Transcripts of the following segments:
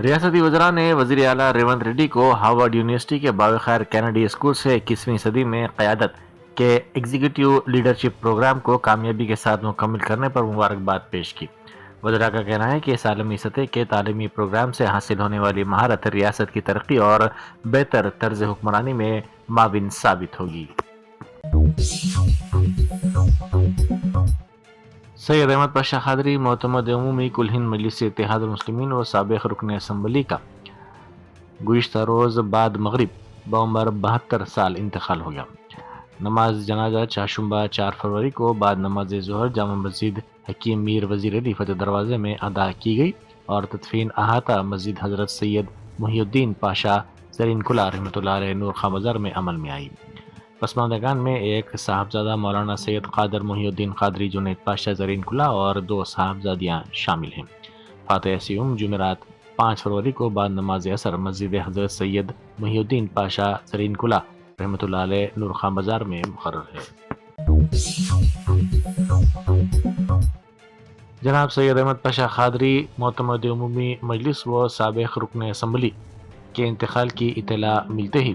ریاستی وزراء نے وزیر اعلیٰ ریونت ریڈی کو ہارورڈ یونیورسٹی کے باوقار کینیڈی اسکول سے 21ویں صدی میں قیادت کے ایگزیکٹو لیڈرشپ پروگرام کو کامیابی کے ساتھ مکمل کرنے پر مبارکباد پیش کی۔ وزراء کا کہنا ہے کہ اس عالمی سطح کے تعلیمی پروگرام سے حاصل ہونے والی مہارت ریاست کی ترقی اور بہتر طرز حکمرانی میں معاون ثابت ہوگی۔ سید احمد پاشا قادری معتمد عمومی کل ہند مجلس اتحاد المسلمین و سابق رکن اسمبلی کا گزشتہ روز بعد مغرب بعمر 72 سال انتقال ہو گیا۔ نماز جنازہ چاشمبہ 4 فروری کو بعد نماز ظہر جامع مسجد حکیم میر وزیر علی فتح دروازے میں ادا کی گئی اور تدفین احاطہ مسجد حضرت سید محی الدین پاشا زرین کلہ رحمۃ اللہ علیہ نور خاں بازار میں عمل میں آئی۔ پسماندگان میں ایک صاحبزادہ مولانا سید قادر محی الدین قادری جنید پاشا زرین کلہ اور 2 صاحبزادیاں شامل ہیں۔ فاتح سیوم جمعرات 5 فروری کو بعد نماز عصر مسجد حضرت سید محی الدین پاشا زرین کلہ رحمۃ اللہ علیہ نور خاں بازار میں مقرر ہے۔ جناب سید احمد پاشا قادری معتمد عمومی مجلس و سابق رکن اسمبلی کے انتقال کی اطلاع ملتے ہی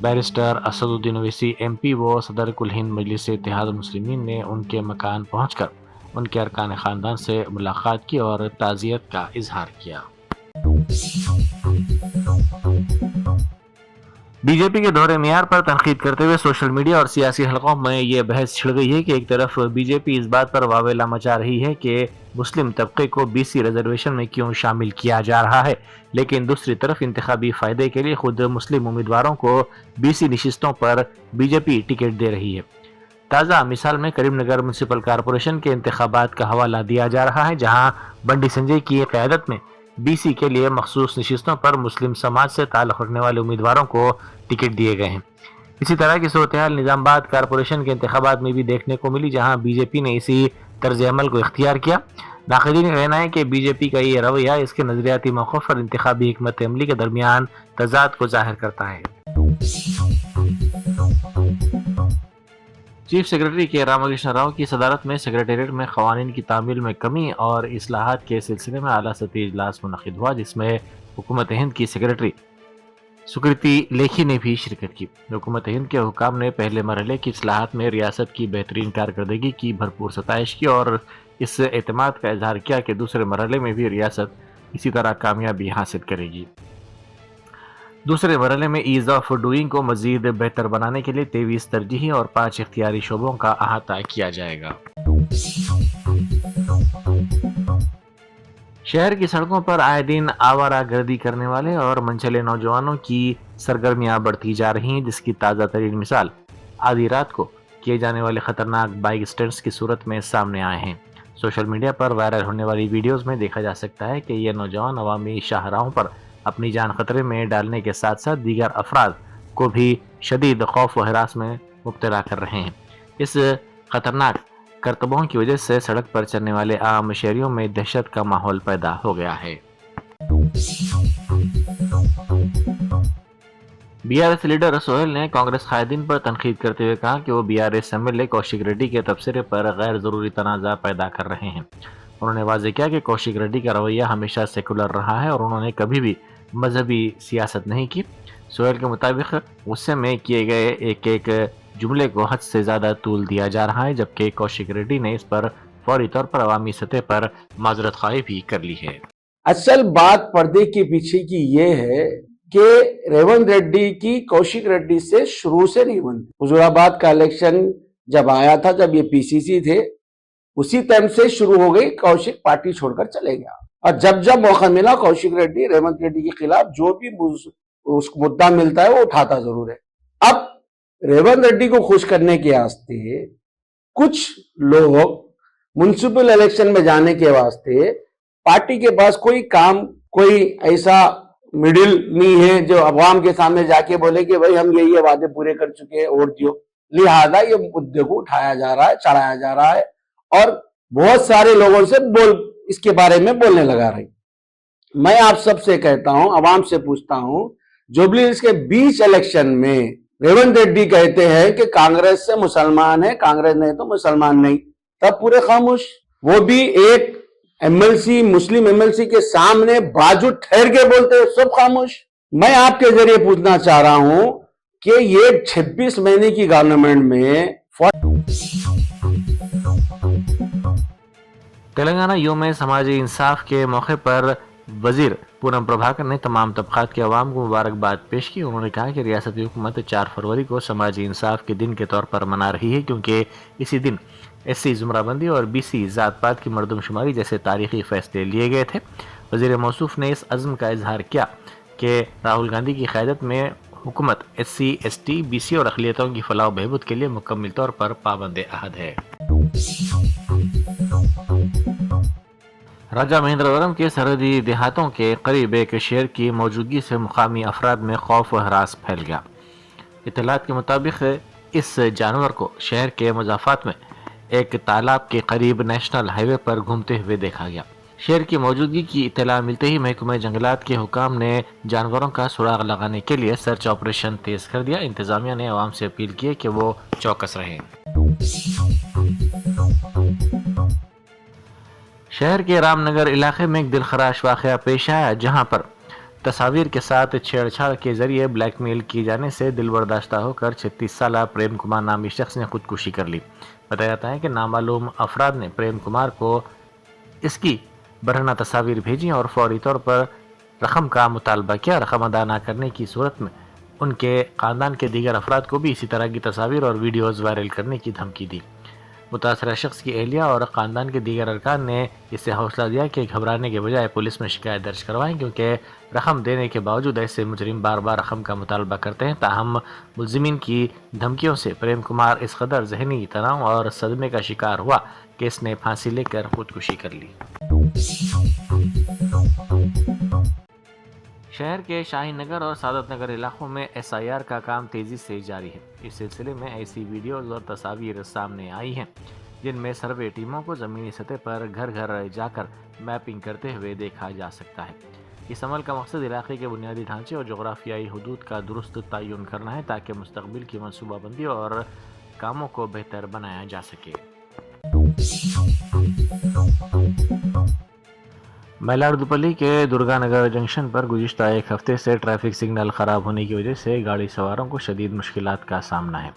بیرسٹر اسد الدین اویسی ایم پی و صدر کل ہند مجلس اتحاد المسلمین نے ان کے مکان پہنچ کر ان کے ارکان خاندان سے ملاقات کی اور تعزیت کا اظہار کیا۔ بی جے پی کے دور معیار پر تنقید کرتے ہوئے سوشل میڈیا اور سیاسی حلقوں میں یہ بحث چھڑ گئی ہے کہ ایک طرف بی جے پی اس بات پر واویلا مچا رہی ہے کہ مسلم طبقے کو بی سی ریزرویشن میں کیوں شامل کیا جا رہا ہے، لیکن دوسری طرف انتخابی فائدے کے لیے خود مسلم امیدواروں کو بی سی نشستوں پر بی جے پی ٹکٹ دے رہی ہے۔ تازہ مثال میں کریم نگر میونسپل کارپوریشن کے انتخابات کا حوالہ دیا جا رہا ہے، جہاں بنڈی سنجے کی قیادت میں بی سی کے لیے مخصوص نشستوں پر مسلم سماج سے تعلق رکھنے والے امیدواروں کو ٹکٹ دیے گئے ہیں۔ اسی طرح کی صورتحال نظام آباد کارپوریشن کے انتخابات میں بھی دیکھنے کو ملی، جہاں بی جے پی نے اسی طرز عمل کو اختیار کیا۔ ناقدین کا کہنا ہے کہ بی جے پی کا یہ رویہ اس کے نظریاتی موقف اور انتخابی حکمت عملی کے درمیان تضاد کو ظاہر کرتا ہے۔ چیف سیکرٹری کے رام کرشن راؤ کی صدارت میں سیکریٹریٹ میں قوانین کی تعمیل میں کمی اور اصلاحات کے سلسلے میں اعلیٰ سطحی اجلاس منعقد ہوا، جس میں حکومت ہند کی سیکریٹری سکریتی لیکھی نے بھی شرکت کی۔ حکومت ہند کے حکام نے پہلے مرحلے کی اصلاحات میں ریاست کی بہترین کارکردگی کی بھرپور ستائش کی اور اس اعتماد کا اظہار کیا کہ دوسرے مرحلے میں بھی ریاست اسی طرح کامیابی حاصل کرے گی۔ دوسرے مرحلے میں ایز آف ڈوئنگ کو مزید بہتر بنانے کے لیے 23 ترجیحی اور 5 اختیاری شعبوں کا احاطہ کیا جائے گا۔ شہر کی سڑکوں پر آئے دن آوارہ گردی کرنے والے اور منچلے نوجوانوں کی سرگرمیاں بڑھتی جا رہی ہیں، جس کی تازہ ترین مثال آدھی رات کو کیے جانے والے خطرناک بائک اسٹنٹس کی صورت میں سامنے آئے ہیں۔ سوشل میڈیا پر وائرل ہونے والی ویڈیوز میں دیکھا جا سکتا ہے کہ یہ نوجوان عوامی شاہراہوں پر اپنی جان خطرے میں ڈالنے کے ساتھ ساتھ دیگر افراد کو بھی شدید خوف و ہراس میں مبتلا کر رہے ہیں۔ اس خطرناک کرتبوں کی وجہ سے سڑک پر چلنے والے عام شہریوں میں دہشت کا ماحول پیدا ہو گیا ہے۔ B R S leader Sohail نے کانگریس قائدین پر تنقید کرتے ہوئے کہا کہ وہ B R S M L A Koushik Reddy کے تبصرے پر غیر ضروری تنازع پیدا کر رہے ہیں۔ انہوں نے واضح کیا کہ کوشک ریڈی کا رویہ ہمیشہ سیکولر رہا ہے اور انہوں نے کبھی بھی مذہبی سیاست نہیں کی۔ سہیل کے مطابق غصے میں کیے گئے ایک جملے کو حد سے زیادہ طول دیا جا رہا ہے، جبکہ کوشک ریڈی نے اس پر فوری طور پر عوامی سطح پر معذرت خواہی بھی کر لی ہے۔ اصل بات پردے کے پیچھے کی یہ ہے کہ ریونت ریڈی کی کوشک ریڈی سے شروع سے نہیں بنتی۔ حضور آباد کا الیکشن جب آیا تھا، جب یہ پی سی سی تھے، اسی ٹائم سے شروع ہو گئی، کوشک پارٹی چھوڑ کر چلے گیا اور جب موقع ملا کوشک ریڈی ریونت ریڈی کے خلاف جو بھی اس کو مدعا ملتا ہے وہ اٹھاتا ضرور ہے۔ اب ریونت ریڈی کو خوش کرنے کے واسطے کچھ لوگ میونسپل الیکشن میں جانے کے واسطے پارٹی کے پاس کوئی کام، کوئی ایسا مڈل نہیں ہے جو عوام کے سامنے جا کے بولے کہ بھائی ہم یہ وعدے پورے کر چکے ہیں، ووٹ دیو۔ لہذا یہ مدعے کو اٹھایا جا رہا ہے، چڑھایا جا رہا ہے اور بہت سارے لوگوں سے اس کے بارے میں بولنے لگا رہی۔ میں آپ سب سے کہتا ہوں، عوام سے پوچھتا ہوں، جوبلی ہلز کے بیچ الیکشن میں ریونت ریڈی کہتے ہیں کہ کانگریس سے مسلمان ہے، کانگریس نہیں تو مسلمان نہیں، تب پورے خاموش۔ وہ بھی ایک एमएलसी, मुस्लिम एमएलसी के सामने बाजू ठहर के बोलते हैं, सब खामोश। मैं आपके जरिए पूछना चाह रहा हूं कि ये 26 महीने की गवर्नमेंट में तेलंगाना यूम समाजी इंसाफ के मौके पर वजीर पूनम प्रभाकर ने तमाम तबकात के अवाम को मुबारकबाद पेश की। उन्होंने कहा कि रियासती हुकूमत 4 फरवरी को समाजी इंसाफ के दिन के तौर पर मना रही है, क्योंकि इसी दिन एससी जुमराबंदी और बीसी जात पात की मरदमशुमारी जैसे तारीखी फैसले लिए गए थे। वजीर मौसूफ ने इस अज़्म का इजहार किया कि राहुल गांधी की क़यादत में हुकूमत एससी, एसटी, बीसी और अक़लियतों की फलाह बहबूद के लिए मुकम्मल तौर पर पाबंद अहद है। राजा महेंद्रवरम के सरहदी देहातों के करीब एक शेर की मौजूदगी से मुकामी अफराद में खौफ व हरास फैल गया। इत्तलात के मुताबिक इस जानवर को शहर के मज़ाफ़ात में एक तालाब के करीब नेशनल हाईवे पर घूमते हुए देखा गया। शेर की मौजूदगी की इत्तला मिलते ही महकमा जंगलात के हुकाम ने जानवरों का सुराग लगाने के लिए सर्च ऑपरेशन तेज कर दिया। इंतजामिया ने आवाम से अपील की कि वो चौकस रहें। शहर के रामनगर इलाके में एक दिलखराश वाक़या पेश आया, जहां पर तस्वीर के साथ छेड़छाड़ के जरिए ब्लैकमेल किए जाने से दिलबर्दाश्ता होकर 36 साला प्रेम कुमार नामी शख्स ने खुदकुशी कर ली। बताया जाता है कि नामालूम अफराद ने प्रेम कुमार को इसकी बरहना तस्वीर भेजी और फौरी तौर पर रकम का मुतालबा किया। रकम अदा न करने की सूरत में उनके ख़ानदान के दीगर अफराद को भी इसी तरह की तस्वीर और वीडियोज़ वायरल करने की धमकी दी। मुतासरा शख्स की एहलिया और ख़ानदान के दीगर अरकान ने इससे हौसला दिया कि घबराने के बजाय पुलिस में शिकायत दर्ज करवाएं, क्योंकि रकम देने के बावजूद ऐसे मुजरिम बार बार रकम का मुतालबा करते हैं। ताहम मुलजिमीन की धमकियों से प्रेम कुमार इस कदर जहनी तनाव और सदमे का शिकार हुआ कि इसने फांसी लेकर खुदकुशी कर ली। शहर के शाहीन नगर और सादत नगर इलाकों में SIR का काम तेज़ी से जारी है। इस सिलसिले में ऐसी वीडियोज़ और तस्वीर सामने आई हैं जिनमें सर्वे टीमों को ज़मीनी सतह पर घर घर जाकर मैपिंग करते हुए देखा जा सकता है। इस अमल का मकसद इलाके के बुनियादी ढांचे और जोग्राफियाई हदूद का दुरुस्त तयन करना है, ताकि मुस्तकबिल की मनसूबाबंदी और कामों को बेहतर बनाया जा सके। मैलारदुपल्ली के दुर्गानगर जंक्शन पर गुज़िश्ता एक हफ्ते से ट्रैफिक सिग्नल ख़राब होने की वजह से गाड़ी सवारों को शदीद मुश्किलात का सामना है।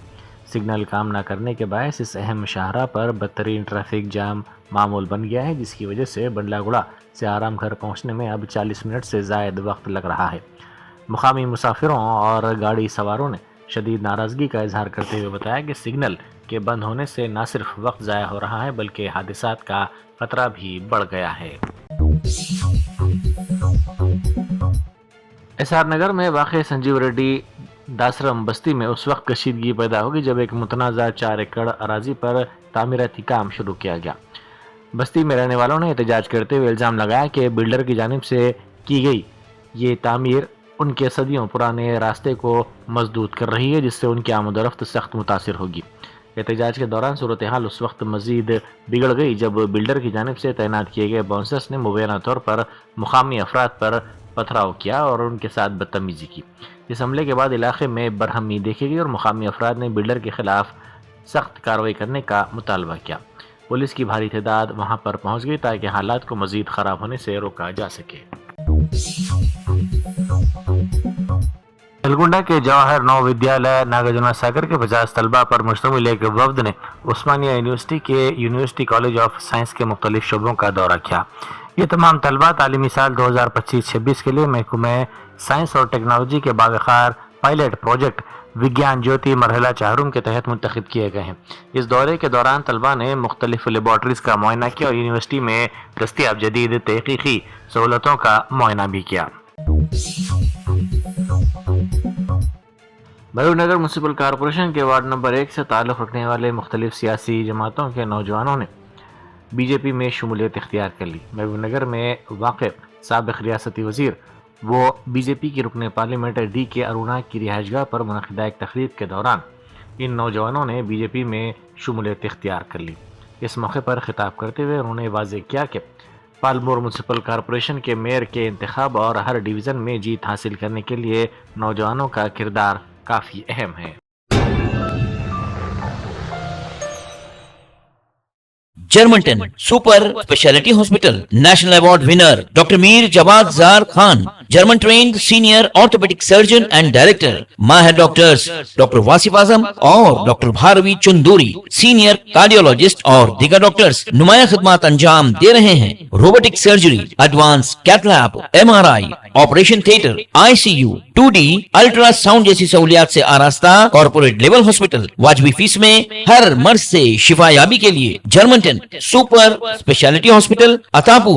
सिग्नल काम न करने के बायस इस अहम शाहरा पर बदतरीन ट्रैफिक जाम मामूल बन गया है, जिसकी वजह से बंडलागुड़ा से आराम घर पहुंचने में अब 40 मिनट से ज़ायद वक्त लग रहा है। मुकामी मुसाफिरों और गाड़ी सवारों ने शदीद नाराज़गी का इजहार करते हुए बताया कि सिग्नल के बंद होने से न सिर्फ वक्त ज़ाया हो रहा है, बल्कि हादिसात का खतरा भी बढ़ गया है। SR नगर में वाक़ संजीव रेड्डी दासरम बस्ती में उस वक्त कशीदगी पैदा होगी जब एक मुतनाज़ा 4 एकड़ अराजी पर तामीराती काम शुरू किया गया। बस्ती में रहने वालों ने एहतजाज करते हुए इल्ज़ाम लगाया कि बिल्डर की जानिब से की गई ये तामीर उनके सदियों पुराने रास्ते को मजदूद कर रही है, जिससे उनकी आमदोरफ्त सख्त मुतासिर होगी। एहतजाज के दौरान सूरत हाल उस वक्त मजीद बिगड़ गई जब बिल्डर की जानिब से तैनात किए गए बाउंसर्स ने मुबैना तौर पर मुकामी अफराद पर पथराव किया और उनके साथ बदतमीजी की। इस हमले के बाद इलाके में बरहमी देखी गई और मुकामी अफराद ने बिल्डर के खिलाफ सख्त कार्रवाई करने का मुतालबा किया। पुलिस की भारी तादाद वहां पर पहुंच गई ताकि हालात को मजीद खराब होने से रोका जा सके। नलगुंडा के जवाहर नौ विद्यालय नागार्जुन सागर के 50 तलबा पर मुश्तमिल एक वफ्द ने उस्मानिया यूनिवर्सिटी के यूनिवर्सिटी कॉलेज ऑफ साइंस के मुख्तलिफ शोबों का दौरा किया। ये तमाम तलबा तालीमी साल 2025-26 के लिए महकमे साइंस और टेक्नोलॉजी के बावकार पायलट प्रोजेक्ट विज्ञान ज्योति मरहला चाहरुम के तहत मुंतखब किए गए हैं। इस दौरे के दौरान तलबा ने मुख्तलिफ लेबॉर्ट्रीज का मुआयना किया और यूनिवर्सिटी में दस्तियाब जदीद तहकीकी सहूलतों का मुआयना भी किया। महबूबनगर म्यूनसिपल कॉरपोरेशन के वार्ड नंबर 1 से ताल्लुक़ रखने वाले मुख्तलिफ सियासी जमातों के नौजवानों ने बीजेपी में शमूलियत इख्तियार कर ली। महबूबनगर में वाक़ साबिक़ रियासती वज़ीर वो बीजेपी की रुकन पार्लियामेंट DK अरुणा की रिहाइशगाह पर मुनक़िदा एक तकरीब के दौरान इन नौजवानों ने बीजेपी में शमूलियत इख्तियार कर ली। इस मौके पर खिताब करते हुए उन्होंने वाज़ेह किया कि पालमोर म्यूनसिपल कॉरपोरेशन के मेयर के इंतखाब और हर डिवीज़न में जीत हासिल करने के लिए नौजवानों का किरदार काफ़ी अहम है। Germanten super speciality hospital, national award winner doctor Mir Jawad Jar Khan, German trained senior orthopaedic surgeon and director, माहिर डॉक्टर्स डॉक्टर वासिफ आजम और doctor Bharvi Chanduri, senior cardiologist और दीगर डॉक्टर्स नुमाया खिदमत अंजाम दे रहे हैं। Robotic surgery, advance cath lab, MRI, operation theatre, ICU, 2D ultrasound जैसी सहूलियात से आरास्ता कॉर्पोरेट लेवल हॉस्पिटल, वाजबी फीस में हर मर्ज से शिफायाबी के लिए Germanton super speciality hospital, Attapur.